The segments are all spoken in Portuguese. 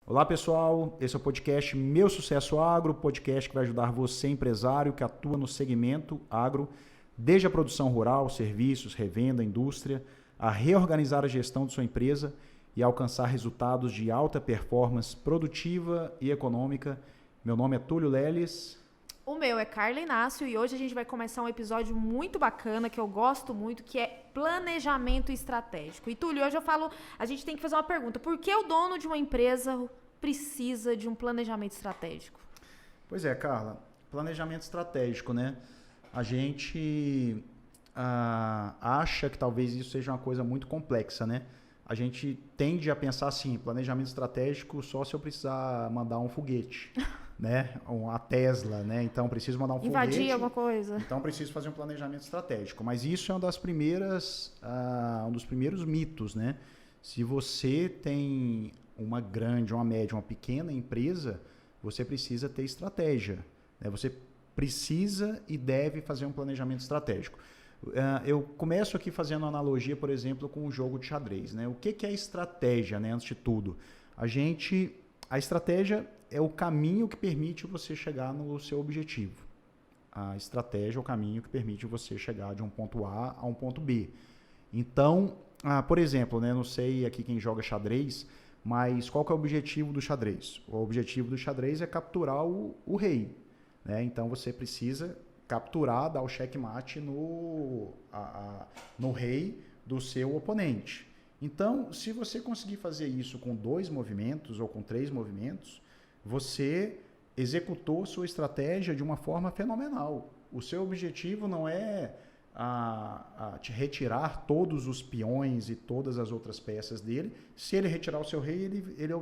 Olá pessoal, esse é o podcast Meu Sucesso Agro, podcast que vai ajudar você, empresário que atua no segmento agro, desde a produção rural, serviços, revenda, indústria, a reorganizar a gestão de sua empresa e alcançar resultados de alta performance produtiva e econômica. Meu nome é Túlio Leles. O meu é Carla Inácio e hoje a gente vai começar um episódio muito bacana, que eu gosto muito, que é planejamento estratégico. E Túlio, hoje a gente tem que fazer uma pergunta. Por que o dono de uma empresa precisa de um planejamento estratégico? Pois é, Carla, planejamento estratégico, né? A gente acha que talvez isso seja uma coisa muito complexa, né? A gente tende a pensar assim, planejamento estratégico só se eu precisar mandar um foguete. Né? A Tesla, né? Então preciso mandar um foguete. Invadir alguma coisa. Então preciso fazer um planejamento estratégico. Mas isso é um dos primeiros mitos, né? Se você tem uma grande, uma média, uma pequena empresa, você precisa ter estratégia, né? Você precisa e deve fazer um planejamento estratégico. Eu começo aqui fazendo uma analogia, por exemplo, com o jogo de xadrez, né? O que é estratégia, né? Antes de tudo, a estratégia é o caminho que permite você chegar no seu objetivo. A estratégia é o caminho que permite você chegar de um ponto A a um ponto B. Então, por exemplo, né, não sei aqui quem joga xadrez, mas qual que é o objetivo do xadrez? O objetivo do xadrez é capturar o rei. Né? Então, você precisa capturar, dar o checkmate no rei do seu oponente. Então, se você conseguir fazer isso com 2 movimentos ou com 3 movimentos, você executou sua estratégia de uma forma fenomenal. O seu objetivo não é te retirar todos os peões e todas as outras peças dele. Se ele retirar o seu rei, ele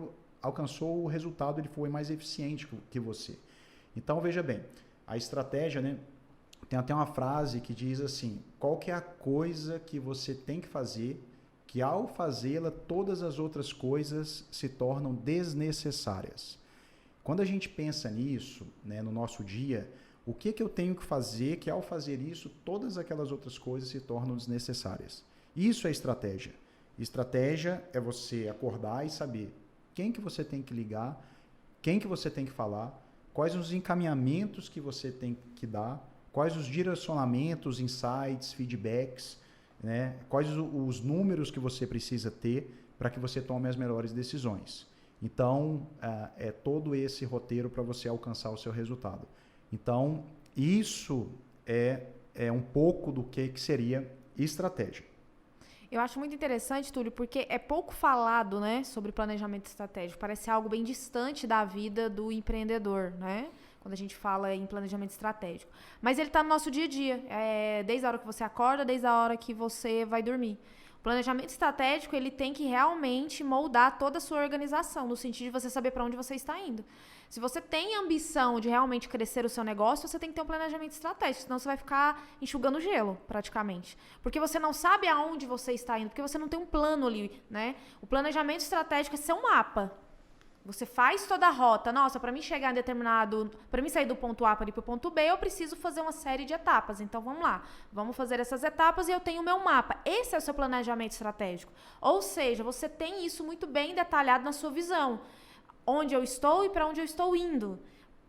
alcançou o resultado, ele foi mais eficiente que você. Então, veja bem, a estratégia, né, tem até uma frase que diz assim, qual que é a coisa que você tem que fazer que ao fazê-la, todas as outras coisas se tornam desnecessárias. Quando a gente pensa nisso, né, no nosso dia, o que eu tenho que fazer que ao fazer isso, todas aquelas outras coisas se tornam desnecessárias? Isso é estratégia. Estratégia é você acordar e saber quem que você tem que ligar, quem que você tem que falar, quais os encaminhamentos que você tem que dar, quais os direcionamentos, insights, feedbacks, né? Quais os números que você precisa ter para que você tome as melhores decisões. Então, é todo esse roteiro para você alcançar o seu resultado. Então, isso é um pouco do que seria estratégia. Eu acho muito interessante, Túlio, porque é pouco falado, né, sobre planejamento estratégico. Parece algo bem distante da vida do empreendedor, né? Quando a gente fala em planejamento estratégico. Mas ele está no nosso dia a dia, desde a hora que você acorda, desde a hora que você vai dormir. O planejamento estratégico, ele tem que realmente moldar toda a sua organização, no sentido de você saber para onde você está indo. Se você tem ambição de realmente crescer o seu negócio, você tem que ter um planejamento estratégico, senão você vai ficar enxugando gelo, praticamente. Porque você não sabe aonde você está indo, porque você não tem um plano ali, né? O planejamento estratégico é ser um mapa. Você faz toda a rota. Nossa, para mim chegar em para mim sair do ponto A para ir para o ponto B, eu preciso fazer uma série de etapas. Então vamos lá, vamos fazer essas etapas e eu tenho o meu mapa. Esse é o seu planejamento estratégico. Ou seja, você tem isso muito bem detalhado na sua visão. Onde eu estou e para onde eu estou indo.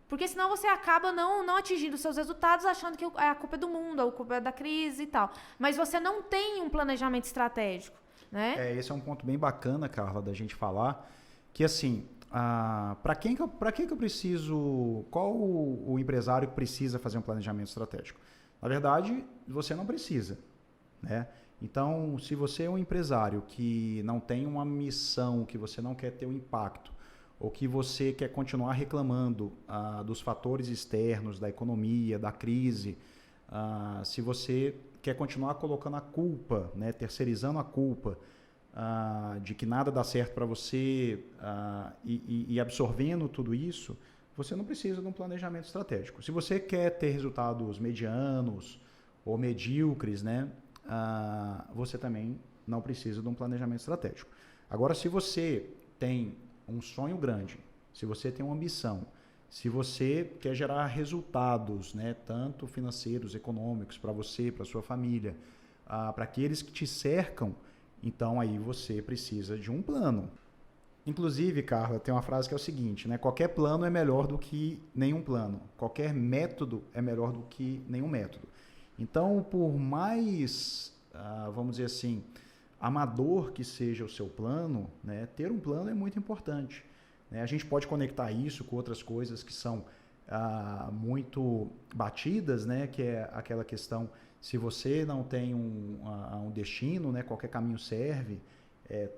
Porque senão você acaba não atingindo os seus resultados achando que a culpa é do mundo, a culpa é da crise e tal. Mas você não tem um planejamento estratégico, né? Esse é um ponto bem bacana, Carla, da gente falar, que assim, para que eu preciso, qual o empresário que precisa fazer um planejamento estratégico? Na verdade, você não precisa, né? Então, se você é um empresário que não tem uma missão, que você não quer ter um impacto, ou que você quer continuar reclamando dos fatores externos, da economia, da crise, se você quer continuar colocando a culpa, né, terceirizando a culpa de que nada dá certo para você e absorvendo tudo isso, você não precisa de um planejamento estratégico. Se você quer ter resultados medianos ou medíocres, né, você também não precisa de um planejamento estratégico. Agora, se você tem um sonho grande, se você tem uma ambição, se você quer gerar resultados, né, tanto financeiros, econômicos, para você, para sua família, para aqueles que te cercam, então aí você precisa de um plano. Inclusive, Carla, tem uma frase que é o seguinte, né? Qualquer plano é melhor do que nenhum plano. Qualquer método é melhor do que nenhum método. Então, por mais, vamos dizer assim, amador que seja o seu plano, né? Ter um plano é muito importante. Né? A gente pode conectar isso com outras coisas que são muito batidas, né? Que é aquela questão, se você não tem um destino, né? Qualquer caminho serve.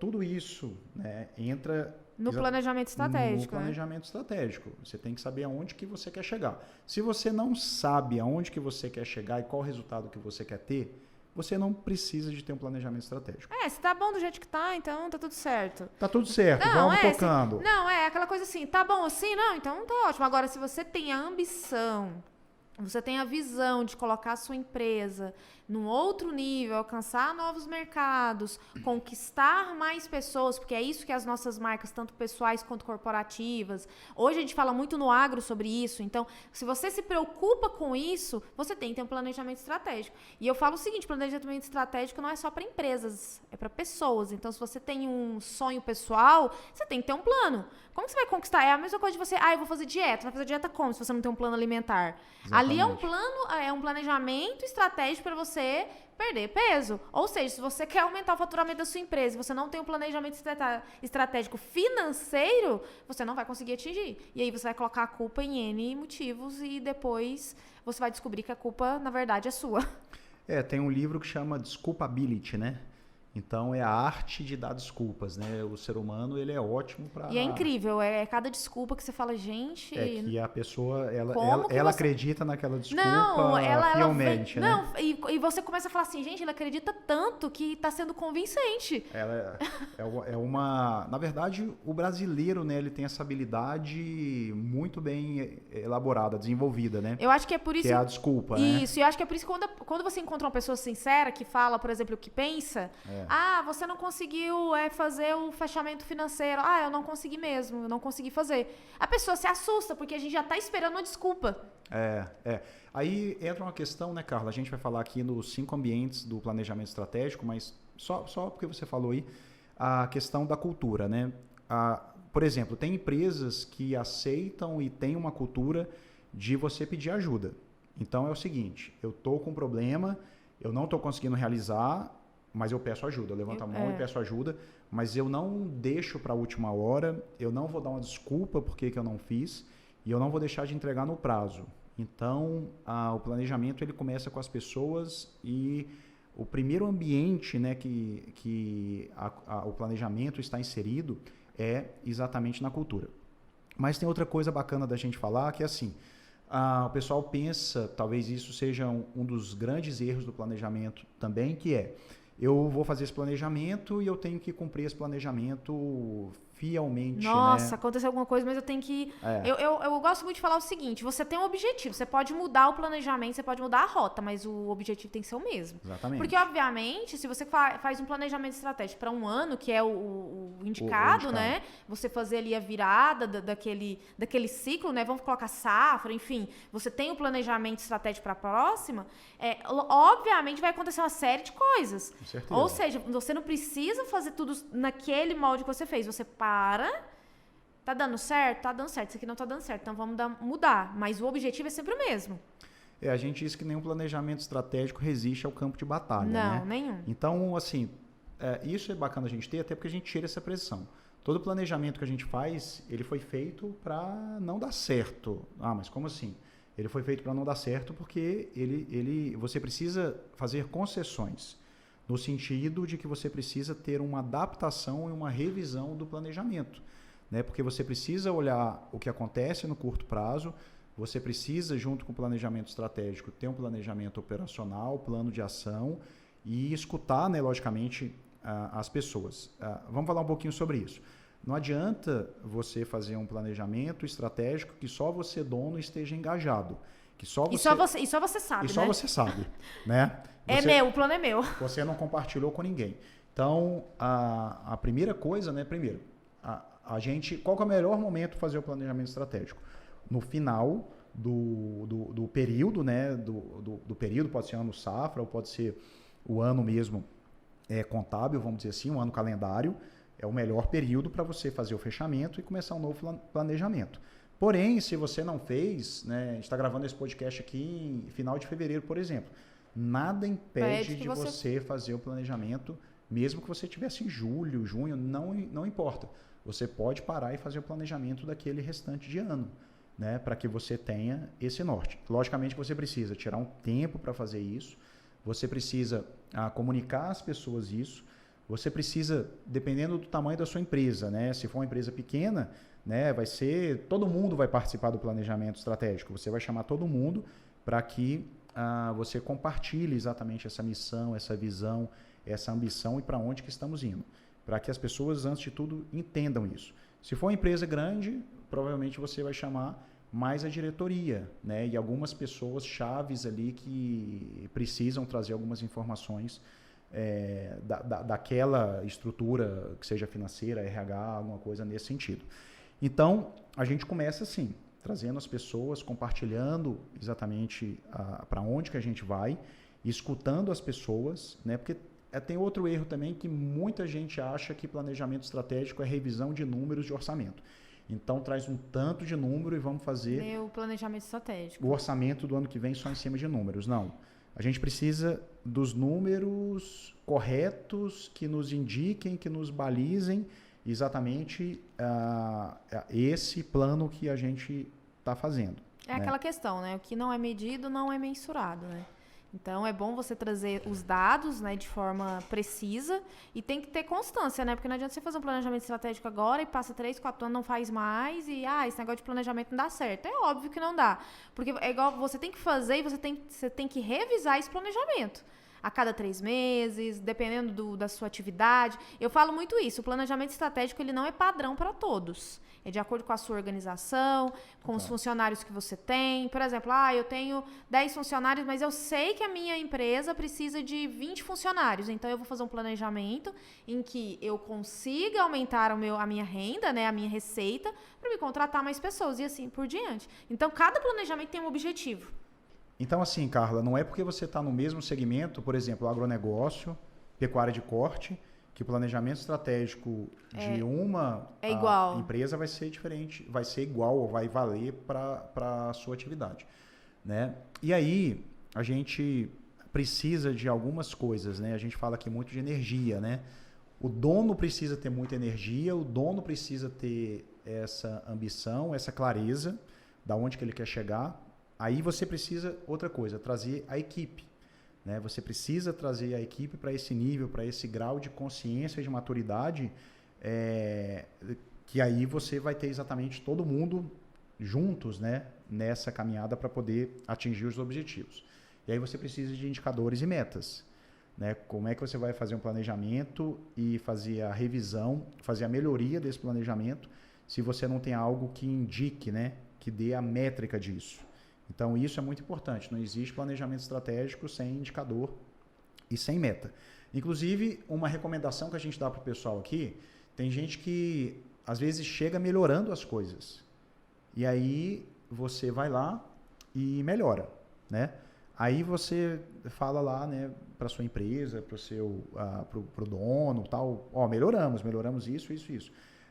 Tudo isso, né, entra no planejamento estratégico. No planejamento estratégico. Você tem que saber aonde que você quer chegar. Se você não sabe aonde que você quer chegar e qual resultado que você quer ter, você não precisa de ter um planejamento estratégico. Se tá bom do jeito que tá, então tá tudo certo. Tá tudo certo, vamos tocando. Aquela coisa assim, tá bom assim? Não, então tá ótimo. Agora, se você tem a ambição, você tem a visão de colocar a sua empresa num outro nível, alcançar novos mercados, conquistar mais pessoas, porque é isso que as nossas marcas, tanto pessoais quanto corporativas, hoje a gente fala muito no agro sobre isso, então, se você se preocupa com isso, você tem que ter um planejamento estratégico. E eu falo o seguinte, planejamento estratégico não é só para empresas, é para pessoas. Então, se você tem um sonho pessoal, você tem que ter um plano. Como que você vai conquistar? É a mesma coisa de você, eu vou fazer dieta. Vai fazer dieta como, se você não tem um plano alimentar? Exatamente. Ali é um planejamento estratégico para você perder peso. Ou seja, se você quer aumentar o faturamento da sua empresa e você não tem um planejamento estratégico financeiro, você não vai conseguir atingir. E aí você vai colocar a culpa em N motivos e depois você vai descobrir que a culpa, na verdade, é sua. Tem um livro que chama Desculpability, né? Então, é a arte de dar desculpas, né? O ser humano, ele é ótimo para... E é incrível, cada desculpa que você fala, gente... que a pessoa, ela acredita naquela desculpa fielmente, né? Não, e você começa a falar assim, gente, ela acredita tanto que está sendo convincente. Na verdade, o brasileiro, né? Ele tem essa habilidade muito bem elaborada, desenvolvida, né? Eu acho que é por isso... Que é a desculpa, né? Isso, e eu acho que é por isso que quando você encontra uma pessoa sincera, que fala, por exemplo, o que pensa... você não conseguiu fazer o fechamento financeiro. Eu não consegui mesmo, eu não consegui fazer. A pessoa se assusta, porque a gente já está esperando uma desculpa. Aí entra uma questão, né, Carla? A gente vai falar aqui nos 5 ambientes do planejamento estratégico, mas só porque você falou aí, a questão da cultura, né? Por exemplo, tem empresas que aceitam e têm uma cultura de você pedir ajuda. Então é o seguinte, eu estou com um problema, eu não estou conseguindo realizar, mas eu peço ajuda, eu levanto a mão e peço ajuda, mas eu não deixo para a última hora, eu não vou dar uma desculpa porque que eu não fiz e eu não vou deixar de entregar no prazo. Então, o planejamento ele começa com as pessoas e o primeiro ambiente, né, que o planejamento está inserido é exatamente na cultura. Mas tem outra coisa bacana da gente falar, que é assim, o pessoal pensa, talvez isso seja um dos grandes erros do planejamento também, que é, eu vou fazer esse planejamento e eu tenho que cumprir esse planejamento fielmente. Nossa, aconteceu alguma coisa, mas eu tenho que... Eu gosto muito de falar o seguinte, você tem um objetivo, você pode mudar o planejamento, você pode mudar a rota, mas o objetivo tem que ser o mesmo. Exatamente. Porque, obviamente, se você faz um planejamento estratégico para um ano, que é o indicado, né? Você fazer ali a virada daquele ciclo, né? Vamos colocar safra, enfim. Você tem um planejamento estratégico para a próxima, obviamente vai acontecer uma série de coisas. Com certeza. Ou seja, você não precisa fazer tudo naquele molde que você fez. Você tá dando certo? Tá dando certo. Isso aqui não tá dando certo, então vamos mudar. Mas o objetivo é sempre o mesmo. A gente diz que nenhum planejamento estratégico resiste ao campo de batalha, não, né? Nenhum. Então, assim, isso é bacana a gente ter, até porque a gente tira essa pressão. Todo planejamento que a gente faz, ele foi feito para não dar certo. Mas como assim? Ele foi feito para não dar certo porque você precisa fazer concessões. No sentido de que você precisa ter uma adaptação e uma revisão do planejamento, né? Porque você precisa olhar o que acontece no curto prazo, você precisa, junto com o planejamento estratégico, ter um planejamento operacional, plano de ação e escutar, né, logicamente, as pessoas. Vamos falar um pouquinho sobre isso. Não adianta você fazer um planejamento estratégico que só você, dono, esteja engajado. Que só você, e só você sabe, e só você sabe, né? O plano é meu. Você não compartilhou com ninguém. Então, a primeira coisa, né? Primeiro, qual que é o melhor momento para fazer o planejamento estratégico? No final do período, né? Do período, pode ser ano safra, ou pode ser o ano mesmo contábil, vamos dizer assim, um ano calendário. é o melhor período para você fazer o fechamento e começar um novo planejamento. Porém, se você não fez, né, a gente está gravando esse podcast aqui em final de fevereiro, por exemplo, nada impede de você fazer o planejamento, mesmo que você tivesse em julho, junho, não importa. Você pode parar e fazer o planejamento daquele restante de ano, né, para que você tenha esse norte. Logicamente que você precisa tirar um tempo para fazer isso, você precisa comunicar às pessoas isso, você precisa, dependendo do tamanho da sua empresa, né, se for uma empresa pequena, né, todo mundo vai participar do planejamento estratégico, você vai chamar todo mundo para que você compartilhe exatamente essa missão, essa visão, essa ambição e para onde que estamos indo, para que as pessoas, antes de tudo, entendam isso. Se for uma empresa grande, provavelmente você vai chamar mais a diretoria, né, e algumas pessoas chaves ali que precisam trazer algumas informações daquela estrutura, que seja financeira, RH, alguma coisa nesse sentido. Então, a gente começa assim, trazendo as pessoas, compartilhando exatamente para onde que a gente vai, escutando as pessoas, né? Porque tem outro erro também que muita gente acha que planejamento estratégico é revisão de números de orçamento. Então, traz um tanto de número e vamos fazer o planejamento estratégico. O orçamento do ano que vem só em cima de números. Não. A gente precisa dos números corretos que nos indiquem, que nos balizem exatamente esse plano que a gente está fazendo. É aquela questão, né? O que não é medido não é mensurado, né? Então, é bom você trazer os dados, né, de forma precisa e tem que ter constância, né? Porque não adianta você fazer um planejamento estratégico agora e passa 3, 4 anos, não faz mais e, esse negócio de planejamento não dá certo. É óbvio que não dá. Porque é igual, você tem que fazer e você tem que revisar esse planejamento. A cada 3 meses, dependendo da sua atividade. Eu falo muito isso, o planejamento estratégico ele não é padrão para todos. É de acordo com a sua organização, com os funcionários que você tem. Por exemplo, eu tenho 10 funcionários, mas eu sei que a minha empresa precisa de 20 funcionários. Então, eu vou fazer um planejamento em que eu consiga aumentar a minha renda, né, a minha receita, para me contratar mais pessoas e assim por diante. Então, cada planejamento tem um objetivo. Então, assim, Carla, não é porque você está no mesmo segmento, por exemplo, agronegócio, pecuária de corte, que o planejamento estratégico de uma empresa vai ser diferente, vai ser igual ou vai valer para a sua atividade, né? E aí, a gente precisa de algumas coisas, né? A gente fala aqui muito de energia, né? O dono precisa ter muita energia, o dono precisa ter essa ambição, essa clareza, da onde que ele quer chegar. Aí você precisa, outra coisa, trazer a equipe. Né? Você precisa trazer a equipe para esse nível, para esse grau de consciência, de maturidade, que aí você vai ter exatamente todo mundo juntos, né, nessa caminhada para poder atingir os objetivos. E aí você precisa de indicadores e metas. Né? Como é que você vai fazer um planejamento e fazer a revisão, fazer a melhoria desse planejamento, se você não tem algo que indique, né, que dê a métrica disso. Então, isso é muito importante. Não existe planejamento estratégico sem indicador e sem meta. Inclusive, uma recomendação que a gente dá para o pessoal aqui, tem gente que, às vezes, chega melhorando as coisas. E aí, você vai lá e melhora, né? Aí, você fala lá, né, para sua empresa, para o dono, tal, melhoramos isso.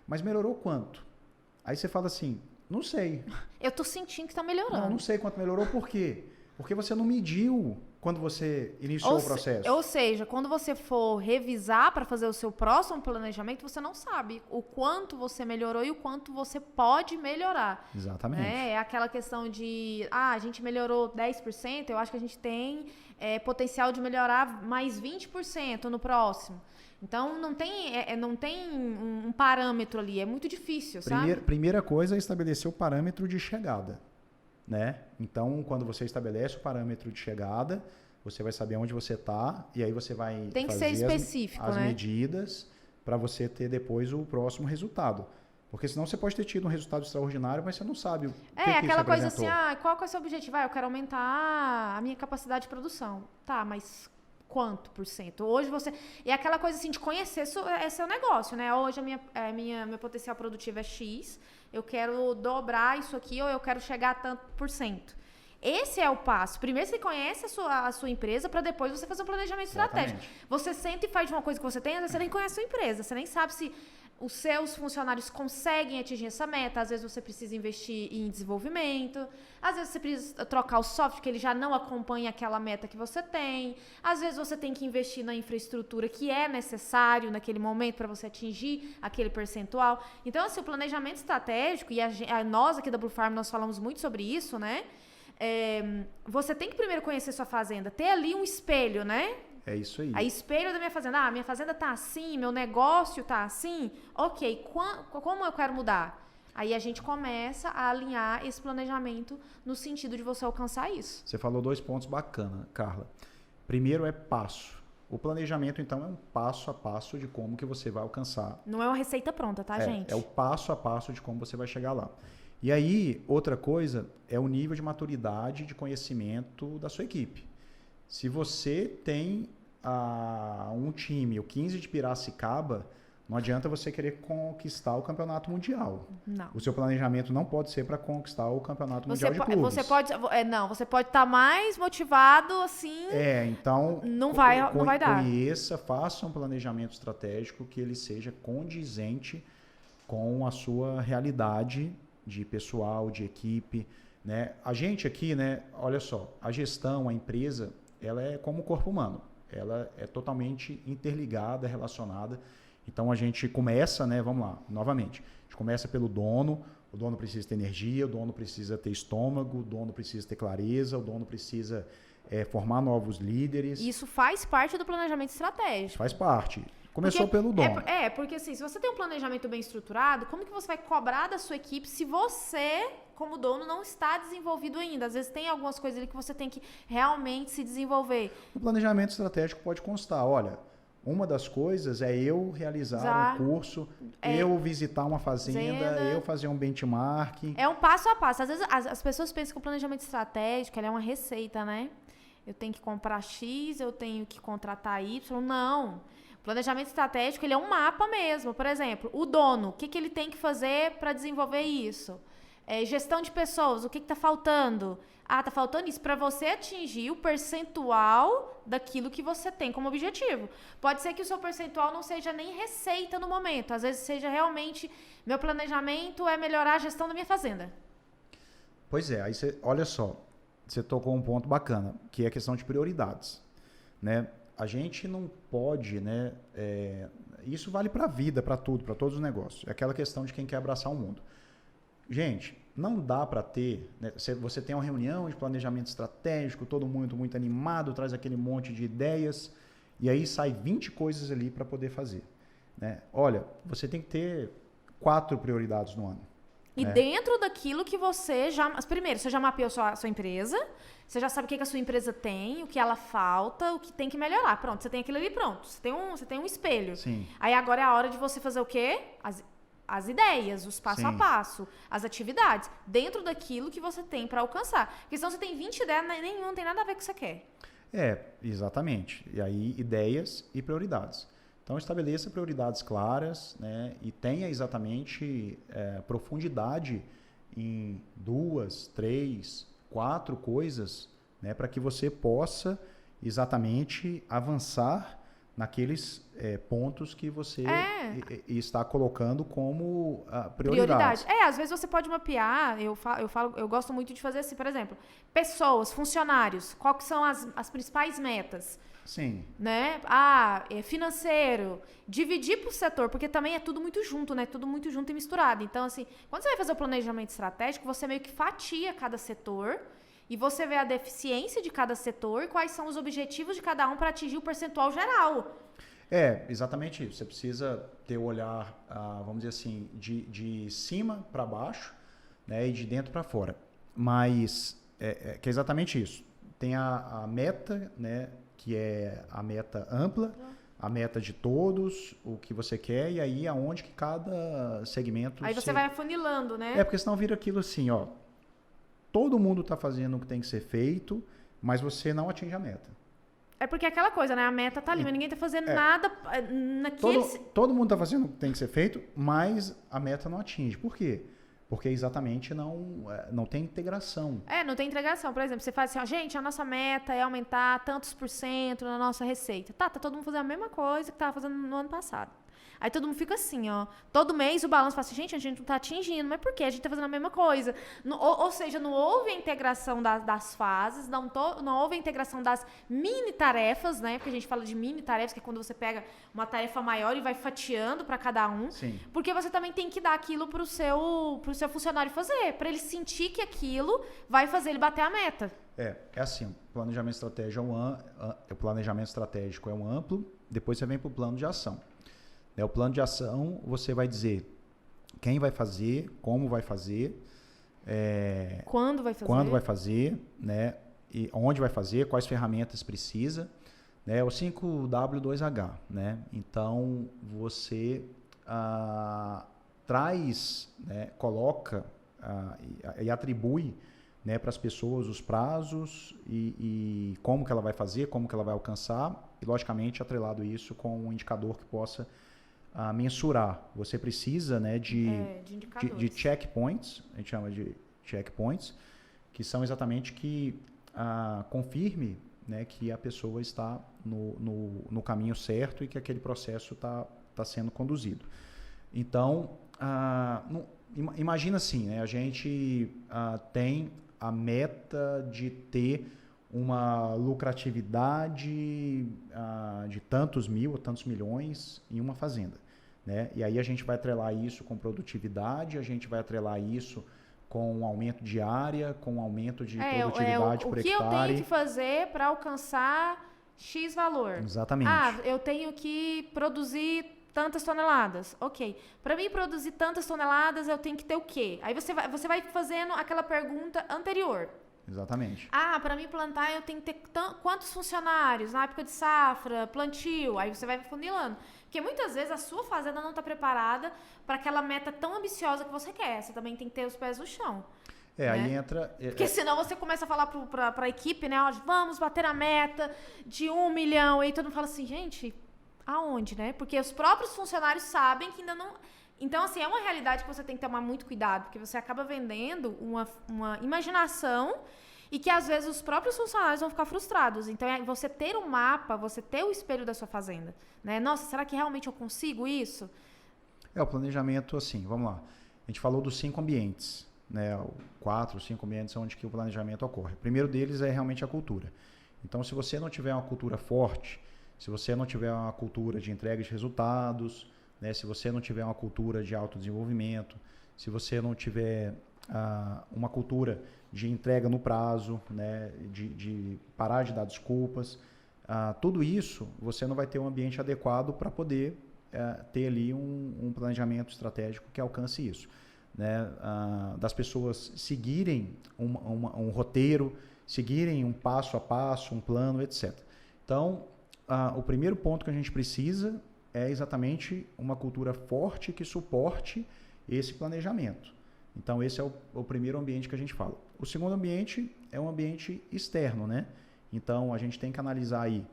Mas melhorou quanto? Aí você fala assim, não sei. Eu tô sentindo que tá melhorando. Não sei quanto melhorou, por quê? Porque você não mediu quando você iniciou o processo. Ou seja, quando você for revisar para fazer o seu próximo planejamento, você não sabe o quanto você melhorou e o quanto você pode melhorar. Exatamente. É aquela questão de, a gente melhorou 10%, eu acho que a gente tem potencial de melhorar mais 20% no próximo. Então, não tem um parâmetro ali, é muito difícil, sabe? Primeira coisa é estabelecer o parâmetro de chegada, né? Então, quando você estabelece o parâmetro de chegada, você vai saber onde você está e aí você vai tem que ser específico, as medidas para você ter depois o próximo resultado. Porque senão você pode ter tido um resultado extraordinário, mas você não sabe o que aquela isso coisa assim, qual que é o seu objetivo? Eu quero aumentar a minha capacidade de produção. Tá, mas quanto por cento? Hoje você... E aquela coisa assim de conhecer seu negócio, né? Hoje meu potencial produtivo é X, eu quero dobrar isso aqui ou eu quero chegar a tanto por cento. esse é o passo. Primeiro você conhece a sua empresa para depois você fazer um planejamento estratégico. Você senta e faz de uma coisa que você tem, às vezes você nem conhece a sua empresa, você nem sabe se os seus funcionários conseguem atingir essa meta. Às vezes você precisa investir em desenvolvimento, às vezes você precisa trocar o software que ele já não acompanha aquela meta que você tem, às vezes você tem que investir na infraestrutura que é necessário naquele momento para você atingir aquele percentual. Então, assim, o planejamento estratégico, e nós aqui da Blue Farm nós falamos muito sobre isso, né? Você tem que primeiro conhecer sua fazenda, ter ali um espelho, né? É isso aí. A espelho da minha fazenda. Minha fazenda tá assim, meu negócio tá assim. Ok, como eu quero mudar? Aí a gente começa a alinhar esse planejamento no sentido de você alcançar isso. Você falou 2 pontos bacanas, Carla. Primeiro é passo. O planejamento, então, é um passo a passo de como que você vai alcançar. Não é uma receita pronta, tá, gente? É o passo a passo de como você vai chegar lá. E aí, outra coisa é o nível de maturidade, de conhecimento da sua equipe. Se você tem um time, o 15 de Piracicaba, não adianta você querer conquistar o campeonato mundial. Não. O seu planejamento não pode ser para conquistar o campeonato mundial de clubes. Você pode estar mais motivado assim. Então não vai dar. Conheça, faça um planejamento estratégico que ele seja condizente com a sua realidade de pessoal, de equipe, né? A gente aqui, né? Olha só, a gestão, a empresa, ela é como o corpo humano. Ela é totalmente interligada, relacionada. Então a gente começa, né? Vamos lá, novamente. A gente começa pelo dono. O dono precisa ter energia, o dono precisa ter estômago, o dono precisa ter clareza, o dono precisa formar novos líderes. Isso faz parte do planejamento estratégico. Faz parte. Começou pelo dono. Porque assim, se você tem um planejamento bem estruturado, como que você vai cobrar da sua equipe se você, como dono, não está desenvolvido ainda? Às vezes tem algumas coisas ali que você tem que realmente se desenvolver. O planejamento estratégico pode constar, olha, uma das coisas é eu realizar um curso, eu visitar uma fazenda, eu fazer um benchmarking. É um passo a passo. Às vezes as pessoas pensam que o planejamento estratégico é uma receita, né? Eu tenho que comprar X, eu tenho que contratar Y. Não. Planejamento estratégico, ele é um mapa mesmo. Por exemplo, o dono, o que ele tem que fazer para desenvolver isso? Gestão de pessoas, o que está faltando? Está faltando isso para você atingir o percentual daquilo que você tem como objetivo. Pode ser que o seu percentual não seja nem receita no momento. Às vezes seja realmente, meu planejamento é melhorar a gestão da minha fazenda. Pois é, aí olha só, você tocou um ponto bacana, que é a questão de prioridades, né? A gente não pode, né? Isso vale para a vida, para tudo, para todos os negócios. É aquela questão de quem quer abraçar o mundo. Gente, não dá para ter, né? Você tem uma reunião de planejamento estratégico, todo mundo muito animado, traz aquele monte de ideias, e aí sai 20 coisas ali para poder fazer, né? Olha, você tem que ter 4 prioridades no ano. E dentro daquilo que você já... Primeiro, você já mapeou a sua empresa, você já sabe o que a sua empresa tem, o que ela falta, o que tem que melhorar. Pronto, você tem aquilo ali pronto. Você tem um espelho. Sim. Aí agora é a hora de você fazer o quê? As ideias, os passo a passo, as atividades, dentro daquilo que você tem para alcançar. Porque senão você tem 20 ideias, nenhuma não tem nada a ver com o que você quer. Exatamente. E aí, ideias e prioridades. Então, estabeleça prioridades claras, né, e tenha exatamente profundidade em 2, 3, 4 coisas, né, para que você possa exatamente avançar naqueles pontos que você está colocando como prioridade. Às vezes você pode mapear, eu gosto muito de fazer assim, por exemplo, pessoas, funcionários, quais são as principais metas? Sim. Né? Financeiro, dividir por setor, porque também é tudo muito junto, né? Tudo muito junto e misturado. Então, assim, quando você vai fazer o planejamento estratégico, você meio que fatia cada setor e você vê a deficiência de cada setor e quais são os objetivos de cada um para atingir o percentual geral. Exatamente isso. Você precisa ter o olhar, vamos dizer assim, de cima para baixo, né? E de dentro para fora. Mas, que é exatamente isso. Tem a meta, né? Que é a meta ampla, a meta de todos, o que você quer, e aí aonde que cada segmento... Aí você vai afunilando, né? Porque senão vira aquilo assim, ó, todo mundo está fazendo o que tem que ser feito, mas você não atinge a meta. Porque é aquela coisa, né? A meta tá ali, mas ninguém tá fazendo nada naquele... Todo mundo está fazendo o que tem que ser feito, mas a meta não atinge. Por quê? Porque exatamente não tem integração. Não tem integração. Por exemplo, você faz assim, ó, gente, a nossa meta é aumentar tantos % na nossa receita. Tá todo mundo fazendo a mesma coisa que estava fazendo no ano passado. Aí todo mundo fica assim, ó. Todo mês o balanço fala assim, gente, a gente não tá atingindo. Mas por quê? A gente tá fazendo a mesma coisa. Ou seja, não houve a integração das fases, não houve a integração das mini tarefas, né? Porque a gente fala de mini tarefas, que é quando você pega uma tarefa maior e vai fatiando para cada um. Sim. Porque você também tem que dar aquilo pro seu funcionário fazer, para ele sentir que aquilo vai fazer ele bater a meta. É assim, o planejamento estratégico é um amplo, depois você vem para o plano de ação. O plano de ação, você vai dizer quem vai fazer, como vai fazer, quando vai fazer, né? E onde vai fazer, quais ferramentas precisa, né? O 5W2H, né? Então, você traz, né? Coloca e atribui, né, para as pessoas os prazos e como que ela vai fazer, como que ela vai alcançar e, logicamente, atrelado isso com um indicador que possa mensurar. Você precisa, né, de checkpoints, a gente chama de checkpoints, que são exatamente que confirme, né, que a pessoa está no caminho certo e que aquele processo está sendo conduzido. Então, imagina assim, né, a gente tem a meta de ter uma lucratividade de tantos mil ou tantos milhões em uma fazenda, né? E aí a gente vai atrelar isso com produtividade, a gente vai atrelar isso com um aumento de área, com um aumento de produtividade por hectare. O que eu tenho que fazer para alcançar X valor? Exatamente. Eu tenho que produzir tantas toneladas. Ok. Para mim produzir tantas toneladas, eu tenho que ter o quê? Aí você vai fazendo aquela pergunta anterior. Exatamente. Para mim plantar, eu tenho que ter quantos funcionários na época de safra, plantio. Aí você vai funilando. Porque muitas vezes a sua fazenda não está preparada para aquela meta tão ambiciosa que você quer. Você também tem que ter os pés no chão. Né? Aí entra... Porque senão você começa a falar para a equipe, né? Ó, vamos bater a meta de 1 milhão. E aí todo mundo fala assim, gente, aonde, né? Porque os próprios funcionários sabem que ainda não... Então, assim, é uma realidade que você tem que tomar muito cuidado, porque você acaba vendendo uma imaginação e que, às vezes, os próprios funcionários vão ficar frustrados. Então, é você ter um mapa, você ter o espelho da sua fazenda, né? Nossa, será que realmente eu consigo isso? O planejamento, assim, vamos lá. A gente falou dos 5 ambientes, né? 4, 5 ambientes onde que o planejamento ocorre. O primeiro deles é realmente a cultura. Então, se você não tiver uma cultura forte, se você não tiver uma cultura de entrega de resultados, né, se você não tiver uma cultura de autodesenvolvimento, se você não tiver uma cultura de entrega no prazo, né, de parar de dar desculpas, tudo isso você não vai ter um ambiente adequado para poder ter ali um planejamento estratégico que alcance isso. Né, das pessoas seguirem um roteiro, seguirem um passo a passo, um plano, etc. Então, o primeiro ponto que a gente precisa é exatamente uma cultura forte que suporte esse planejamento. Então, esse é o primeiro ambiente que a gente fala. O segundo ambiente é um ambiente externo, né? Então, a gente tem que analisar aí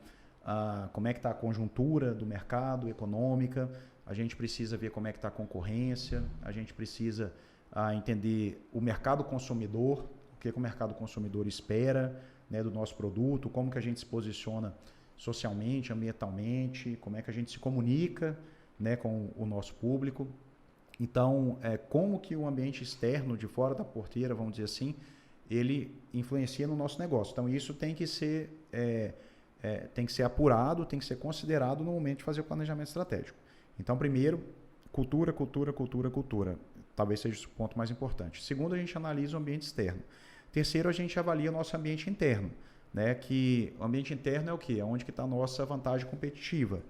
como é que está a conjuntura do mercado, econômica, a gente precisa ver como é que está a concorrência, a gente precisa entender o mercado consumidor, o que o mercado consumidor espera, né, do nosso produto, como que a gente se posiciona socialmente, ambientalmente, como é que a gente se comunica, né, com o nosso público. Então, como que o ambiente externo, de fora da porteira, vamos dizer assim, ele influencia no nosso negócio. Então, isso tem que ser apurado, tem que ser considerado no momento de fazer o planejamento estratégico. Então, primeiro, cultura. Talvez seja o ponto mais importante. Segundo, a gente analisa o ambiente externo. Terceiro, a gente avalia o nosso ambiente interno. Né, que o ambiente interno é o quê? É onde que está a nossa vantagem competitiva.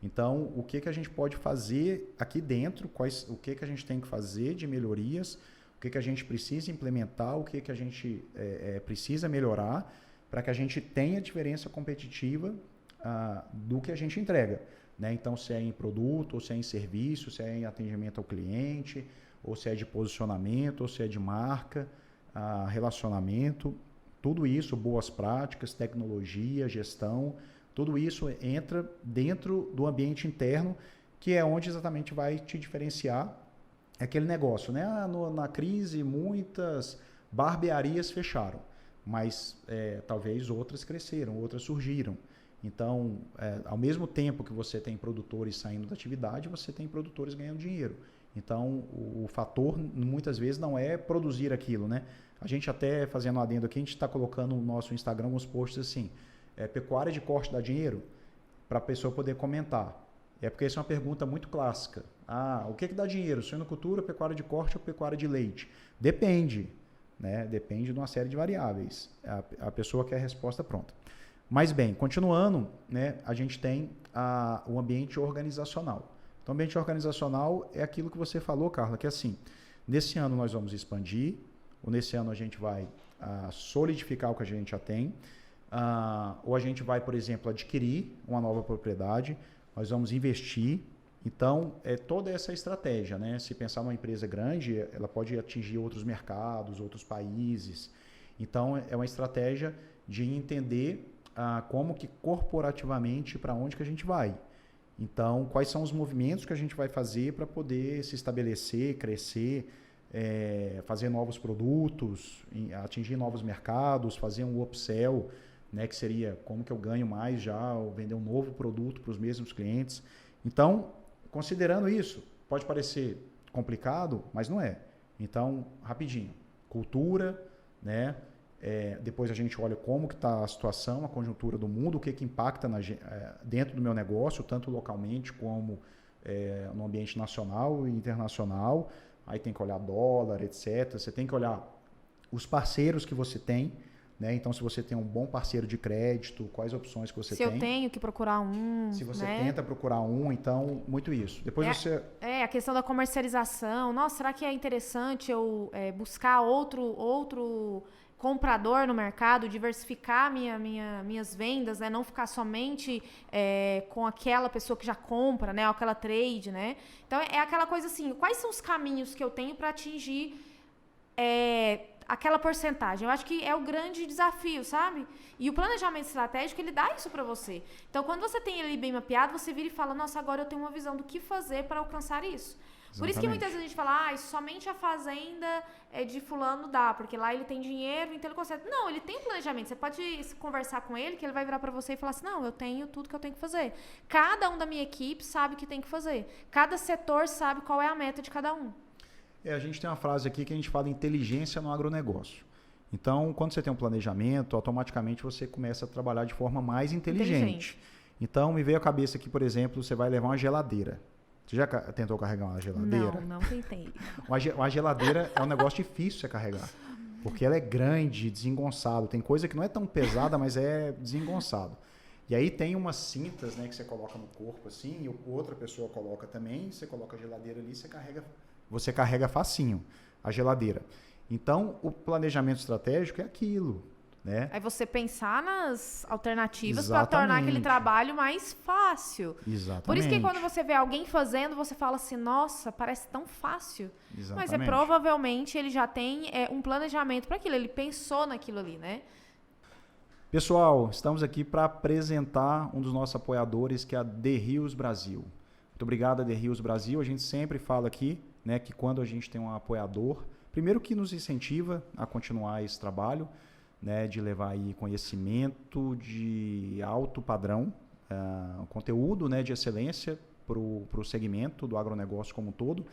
Então, o que a gente pode fazer aqui dentro, o que a gente tem que fazer de melhorias, o que a gente precisa implementar, o que a gente precisa melhorar para que a gente tenha diferença competitiva do que a gente entrega. Né? Então, se é em produto, ou se é em serviço, se é em atendimento ao cliente, ou se é de posicionamento, ou se é de marca, relacionamento... Tudo isso, boas práticas, tecnologia, gestão, tudo isso entra dentro do ambiente interno, que é onde exatamente vai te diferenciar é aquele negócio, né? Na crise, muitas barbearias fecharam, mas talvez outras cresceram, outras surgiram. Então, ao mesmo tempo que você tem produtores saindo da atividade, você tem produtores ganhando dinheiro. Então, o fator, muitas vezes, não é produzir aquilo, né? A gente até, fazendo um adendo aqui, a gente está colocando no nosso Instagram alguns posts assim, pecuária de corte dá dinheiro? Para a pessoa poder comentar. Porque essa é uma pergunta muito clássica. O que dá dinheiro? Suinocultura, pecuária de corte ou pecuária de leite? Depende, né? Depende de uma série de variáveis. A pessoa quer a resposta pronta. Mas bem, continuando, né, a gente tem o ambiente organizacional. Então, o ambiente organizacional é aquilo que você falou, Carla, que assim, nesse ano nós vamos expandir, ou nesse ano a gente vai solidificar o que a gente já tem, ou a gente vai, por exemplo, adquirir uma nova propriedade, nós vamos investir. Então, é toda essa estratégia, né? Se pensar numa empresa grande, ela pode atingir outros mercados, outros países. Então, é uma estratégia de entender como que corporativamente, para onde que a gente vai. Então, quais são os movimentos que a gente vai fazer para poder se estabelecer, crescer, fazer novos produtos, atingir novos mercados, fazer um upsell, né, que seria como que eu ganho mais já, ou vender um novo produto para os mesmos clientes. Então, considerando isso, pode parecer complicado, mas não é. Então, rapidinho, cultura, né? Depois a gente olha como que está a situação, a conjuntura do mundo, o que impacta dentro do meu negócio, tanto localmente como no ambiente nacional e internacional. Aí tem que olhar dólar, etc. Você tem que olhar os parceiros que você tem, né? Então, se você tem um bom parceiro de crédito, quais opções que você tem. Se eu tenho que procurar um, se você né? tenta procurar um, então, muito isso. Depois você... a questão da comercialização. Nossa, será que é interessante eu buscar outro comprador no mercado, diversificar minhas vendas, né? Não ficar somente com aquela pessoa que já compra, né? Ou aquela trade, né? Então, é aquela coisa assim, quais são os caminhos que eu tenho para atingir aquela porcentagem? Eu acho que é o grande desafio, sabe? E o planejamento estratégico, ele dá isso para você. Então, quando você tem ele bem mapeado, você vira e fala, nossa, agora eu tenho uma visão do que fazer para alcançar isso. Exatamente. Por isso que muitas vezes a gente fala, somente a fazenda de fulano dá, porque lá ele tem dinheiro, então ele consegue. Não, ele tem planejamento. Você pode conversar com ele, que ele vai virar para você e falar assim, não, eu tenho tudo que eu tenho que fazer. Cada um da minha equipe sabe o que tem que fazer. Cada setor sabe qual é a meta de cada um. A gente tem uma frase aqui que a gente fala inteligência no agronegócio. Então, quando você tem um planejamento, automaticamente você começa a trabalhar de forma mais inteligente. Então, me veio à cabeça aqui, por exemplo, você vai levar uma geladeira. Você já tentou carregar uma geladeira? Não tentei. Uma geladeira é um negócio difícil você carregar. Porque ela é grande, desengonçado. Tem coisa que não é tão pesada, mas é desengonçado. E aí tem umas cintas, né, que você coloca no corpo assim, e outra pessoa coloca também, você coloca a geladeira ali, você carrega facinho a geladeira. Então, o planejamento estratégico é aquilo, né? Aí você pensar nas alternativas para tornar aquele trabalho mais fácil. Exatamente. Por isso que quando você vê alguém fazendo, você fala assim, nossa, parece tão fácil. Exatamente. Mas provavelmente ele já tem um planejamento para aquilo, ele pensou naquilo ali, né? Pessoal, estamos aqui para apresentar um dos nossos apoiadores, que é a The Rios Brasil. Muito obrigado a The Rios Brasil. A gente sempre fala aqui, né, que quando a gente tem um apoiador, primeiro que nos incentiva a continuar esse trabalho, né, de levar aí conhecimento de alto padrão, conteúdo, né, de excelência para o segmento do agronegócio como um todo.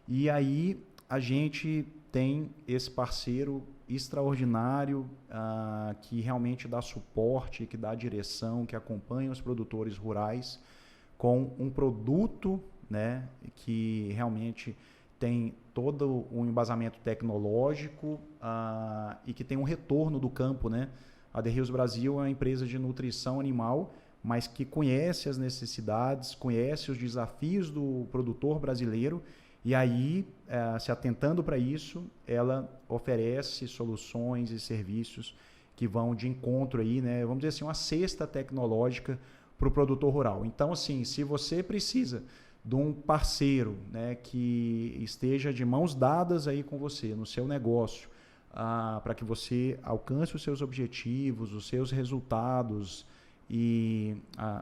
E aí a gente tem esse parceiro extraordinário que realmente dá suporte, que dá direção, que acompanha os produtores rurais com um produto, né, que realmente tem todo um embasamento tecnológico e que tem um retorno do campo, né? A The Rios Brasil é uma empresa de nutrição animal, mas que conhece as necessidades, conhece os desafios do produtor brasileiro e aí, se atentando para isso, ela oferece soluções e serviços que vão de encontro aí, né? Vamos dizer assim, uma cesta tecnológica para o produtor rural. Então, assim, se você precisa de um parceiro, né, que esteja de mãos dadas aí com você no seu negócio, para que você alcance os seus objetivos, os seus resultados e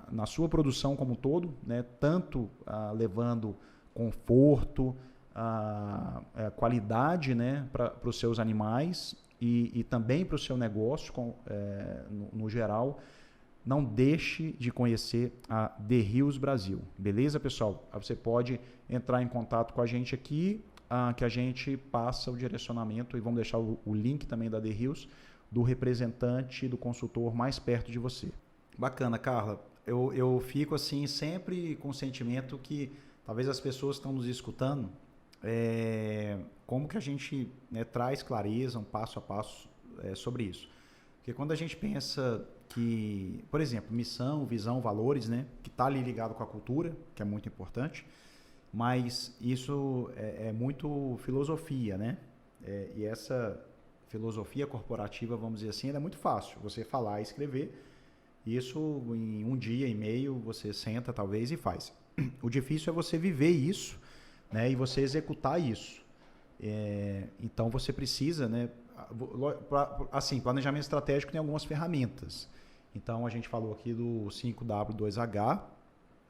na sua produção como um todo, né, tanto levando conforto, qualidade, né, para os seus animais e também para o seu negócio no geral, não deixe de conhecer a The Hills Brasil. Beleza, pessoal? Você pode entrar em contato com a gente aqui, que a gente passa o direcionamento e vamos deixar o link também da The Hills, do representante, do consultor mais perto de você. Bacana, Carla. Eu fico assim sempre com o sentimento que talvez as pessoas que estão nos escutando, como que a gente, né, traz clareza, um passo a passo sobre isso. Porque quando a gente pensa que, por exemplo, missão, visão, valores, né, que está ali ligado com a cultura, que é muito importante, mas isso é muito filosofia, né? E essa filosofia corporativa, vamos dizer assim, ela é muito fácil. Você falar e escrever, isso em um dia e meio você senta talvez e faz. O difícil é você viver isso, né, e você executar isso. Então você precisa, né, assim, planejamento estratégico tem algumas ferramentas. Então a gente falou aqui do 5W2H,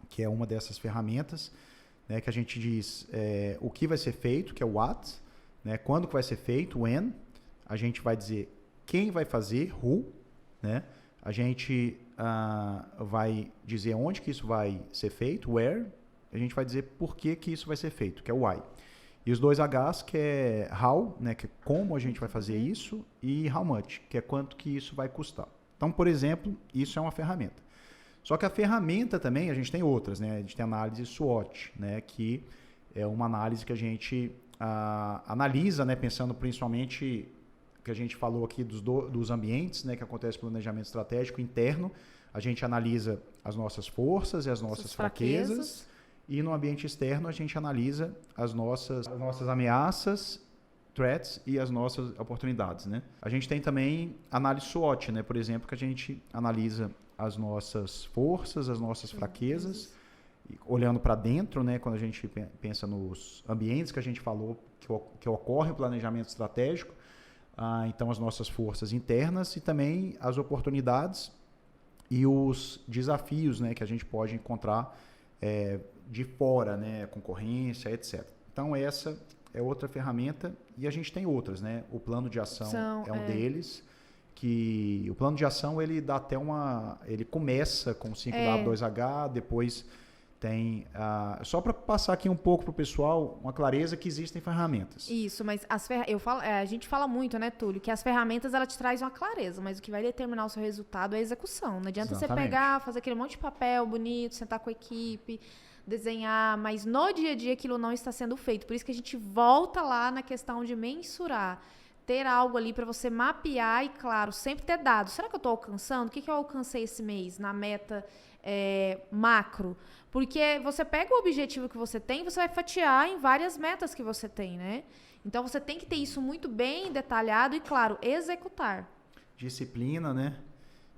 que é uma dessas ferramentas, né, que a gente diz o que vai ser feito, que é o what, né, quando que vai ser feito, when, a gente vai dizer quem vai fazer, who, né, a gente vai dizer onde que isso vai ser feito, where, a gente vai dizer por que que isso vai ser feito, que é o why. E os 2 Hs, que é how, né, que é como a gente vai fazer isso, e how much, que é quanto que isso vai custar. Então, por exemplo, isso é uma ferramenta. Só que a ferramenta também, a gente tem outras, né? A gente tem a análise SWOT, né, que é uma análise que a gente analisa, né, pensando principalmente que a gente falou aqui dos ambientes, né, que acontece o planejamento estratégico interno. A gente analisa as nossas forças e as nossas fraquezas. E no ambiente externo a gente analisa as nossas ameaças, threats e as nossas oportunidades, né? A gente tem também análise SWOT, né? Por exemplo, que a gente analisa as nossas forças, as nossas fraquezas, olhando para dentro, né? Quando a gente pensa nos ambientes que a gente falou que ocorre o planejamento estratégico, então as nossas forças internas e também as oportunidades e os desafios, né? Que a gente pode encontrar de fora, né, concorrência, etc. Então essa é outra ferramenta e a gente tem outras, né? O plano de ação é um deles, que o plano de ação ele dá até ele começa com 5W2H, depois tem só para passar aqui um pouco para o pessoal uma clareza que existem ferramentas. Isso, mas a gente fala muito, né, Túlio, que as ferramentas ela te traz uma clareza, mas o que vai determinar o seu resultado é a execução. Não adianta você pegar, fazer aquele monte de papel bonito, sentar com a equipe, desenhar, mas no dia a dia aquilo não está sendo feito. Por isso que a gente volta lá na questão de mensurar, ter algo ali para você mapear e, claro, sempre ter dados. Será que eu estou alcançando? O que eu alcancei esse mês na meta macro? Porque você pega o objetivo que você tem, você vai fatiar em várias metas que você tem, né? Então, você tem que ter isso muito bem detalhado e, claro, executar. Disciplina, né?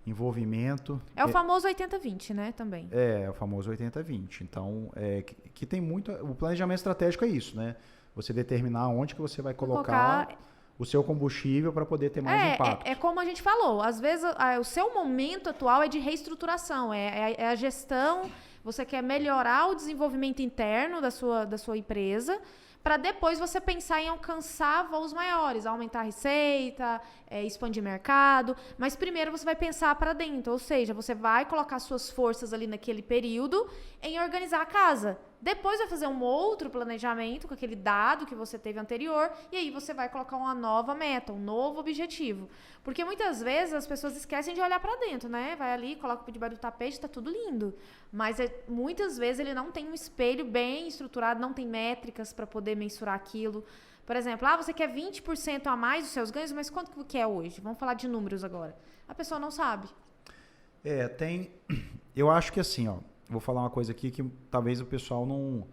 Envolvimento. É o famoso 80-20, né, também. É o famoso 80-20. Então, que tem muito... O planejamento estratégico é isso, né? Você determinar onde que você vai colocar o seu combustível para poder ter mais impacto. É como a gente falou, às vezes o seu momento atual é de reestruturação, é a gestão, você quer melhorar o desenvolvimento interno da sua empresa, para depois você pensar em alcançar voos maiores, aumentar a receita, expandir mercado. Mas primeiro você vai pensar para dentro, ou seja, você vai colocar suas forças ali naquele período em organizar a casa. Depois vai fazer um outro planejamento com aquele dado que você teve anterior e aí você vai colocar uma nova meta, um novo objetivo. Porque muitas vezes as pessoas esquecem de olhar para dentro, né? Vai ali, coloca por debaixo do tapete, tá tudo lindo. Mas muitas vezes ele não tem um espelho bem estruturado, não tem métricas para poder mensurar aquilo. Por exemplo, você quer 20% a mais dos seus ganhos, mas quanto que quer hoje? Vamos falar de números agora. A pessoa não sabe. Eu acho que assim, vou falar uma coisa aqui que talvez o pessoal não...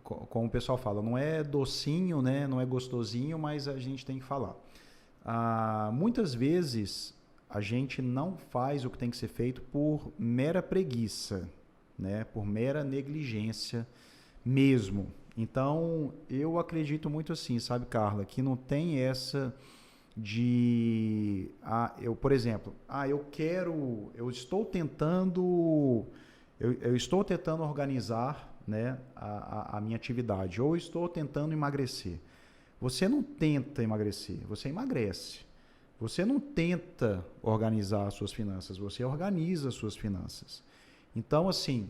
como o pessoal fala, não é docinho, né? Não é gostosinho, mas a gente tem que falar. Muitas vezes a gente não faz o que tem que ser feito por mera preguiça, né? Por mera negligência mesmo. Então, eu acredito muito assim, sabe, Carla, que não tem essa de... por exemplo, eu estou tentando organizar, né, a minha atividade, ou estou tentando emagrecer. Você não tenta emagrecer, você emagrece. Você não tenta organizar as suas finanças, você organiza as suas finanças. Então, assim,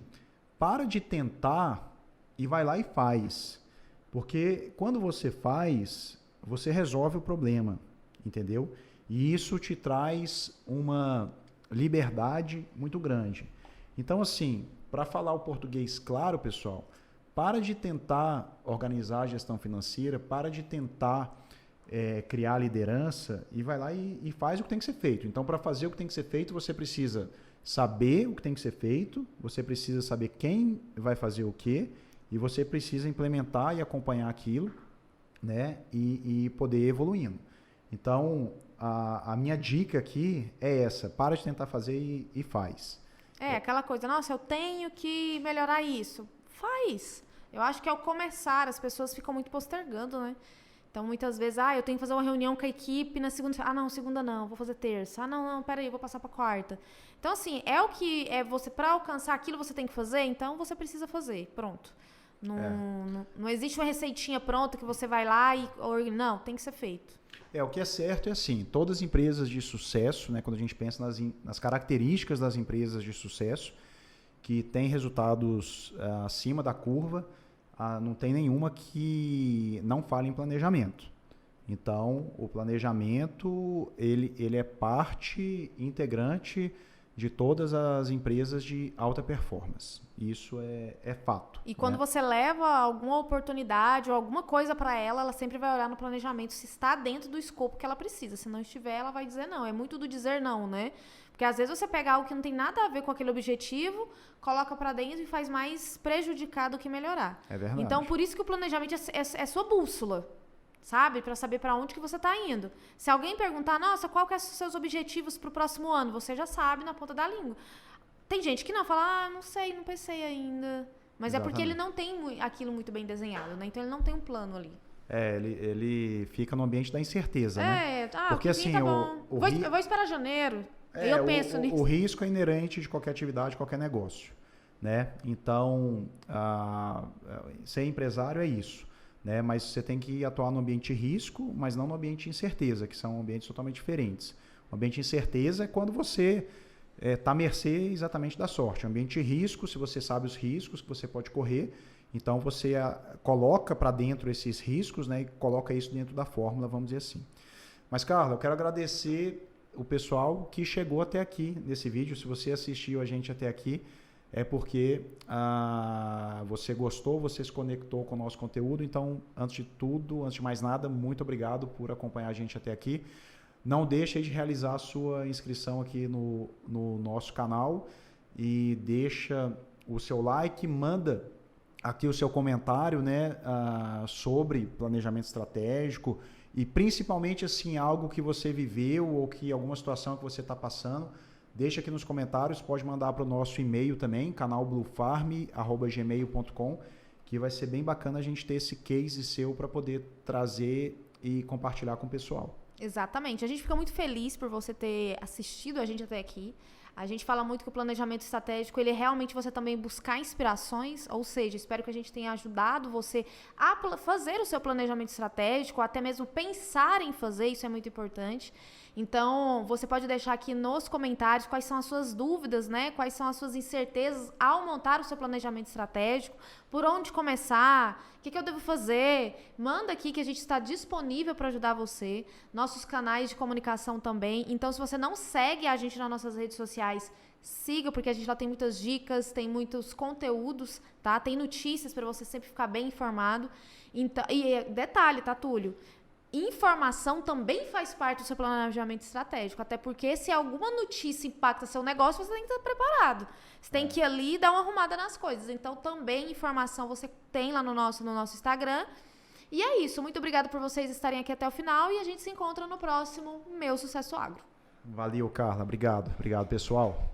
para de tentar e vai lá e faz. Porque quando você faz, você resolve o problema, entendeu? E isso te traz uma liberdade muito grande. Então, assim, para falar o português claro, pessoal, para de tentar organizar a gestão financeira, para de tentar criar liderança e vai lá e faz o que tem que ser feito. Então, para fazer o que tem que ser feito, você precisa saber o que tem que ser feito, você precisa saber quem vai fazer o quê e você precisa implementar e acompanhar aquilo, né, e poder ir evoluindo. Então, a minha dica aqui é essa, para de tentar fazer e faz. Aquela coisa, nossa, eu tenho que melhorar isso. Faz. Eu acho que ao começar, as pessoas ficam muito postergando, né? Então, muitas vezes, eu tenho que fazer uma reunião com a equipe na segunda-feira. Não, segunda não, vou fazer terça. Não, peraí, vou passar para quarta. Então, assim, você, para alcançar aquilo você tem que fazer, então você precisa fazer. Pronto. Não existe uma receitinha pronta que você vai lá não, tem que ser feito. O que é certo é assim, todas as empresas de sucesso, né, quando a gente pensa nas características das empresas de sucesso, que têm resultados acima da curva, não tem nenhuma que não fale em planejamento. Então, o planejamento ele é parte integrante de todas as empresas de alta performance. Isso é fato. E quando você leva alguma oportunidade ou alguma coisa para ela sempre vai olhar no planejamento se está dentro do escopo que ela precisa. Se não estiver, ela vai dizer não. É muito do dizer não, né? Porque às vezes você pega algo que não tem nada a ver com aquele objetivo, coloca para dentro e faz mais prejudicar do que melhorar. É verdade. Então, por isso que o planejamento é sua bússola, sabe? Para saber para onde que você está indo. Se alguém perguntar, nossa, qual que são os seus objetivos para o próximo ano? Você já sabe na ponta da língua. Tem gente que não fala, não sei, não pensei ainda. Mas Exatamente. É porque ele não tem aquilo muito bem desenhado, né? Então ele não tem um plano ali. Ele fica no ambiente da incerteza, né? Porque assim, tá bom. Eu vou esperar janeiro. Eu penso nisso. O risco é inerente de qualquer atividade, qualquer negócio, né? Então, ser empresário é isso, né? Mas você tem que atuar no ambiente de risco, mas não no ambiente de incerteza, que são ambientes totalmente diferentes. O ambiente de incerteza é quando você está à mercê exatamente da sorte. O ambiente de risco, se você sabe os riscos que você pode correr, então você coloca para dentro esses riscos, né? E coloca isso dentro da fórmula, vamos dizer assim. Mas, Carla, eu quero agradecer o pessoal que chegou até aqui nesse vídeo. Se você assistiu a gente até aqui, é porque você gostou, você se conectou com o nosso conteúdo. Então, antes de tudo, antes de mais nada, muito obrigado por acompanhar a gente até aqui. Não deixe de realizar a sua inscrição aqui no nosso canal e deixa o seu like, manda aqui o seu comentário, né, sobre planejamento estratégico e principalmente assim, algo que você viveu ou que alguma situação que você está passando. Deixa aqui nos comentários, pode mandar para o nosso e-mail também, canalbluefarm@gmail.com, que vai ser bem bacana a gente ter esse case seu para poder trazer e compartilhar com o pessoal. Exatamente. A gente fica muito feliz por você ter assistido a gente até aqui. A gente fala muito que o planejamento estratégico, ele é realmente você também buscar inspirações, ou seja, espero que a gente tenha ajudado você a fazer o seu planejamento estratégico, até mesmo pensar em fazer, isso é muito importante. Então, você pode deixar aqui nos comentários quais são as suas dúvidas, né? Quais são as suas incertezas ao montar o seu planejamento estratégico, por onde começar, o que eu devo fazer. Manda aqui que a gente está disponível para ajudar você. Nossos canais de comunicação também. Então, se você não segue a gente nas nossas redes sociais, siga, porque a gente lá tem muitas dicas, tem muitos conteúdos, tá? Tem notícias para você sempre ficar bem informado. Então, e detalhe, tá, Túlio? Informação também faz parte do seu planejamento estratégico, até porque se alguma notícia impacta seu negócio, você tem que estar preparado. Você tem que ir ali e dar uma arrumada nas coisas. Então, também informação você tem lá no nosso Instagram. E é isso. Muito obrigada por vocês estarem aqui até o final e a gente se encontra no próximo Meu Sucesso Agro. Valeu, Carla. Obrigado. Obrigado, pessoal.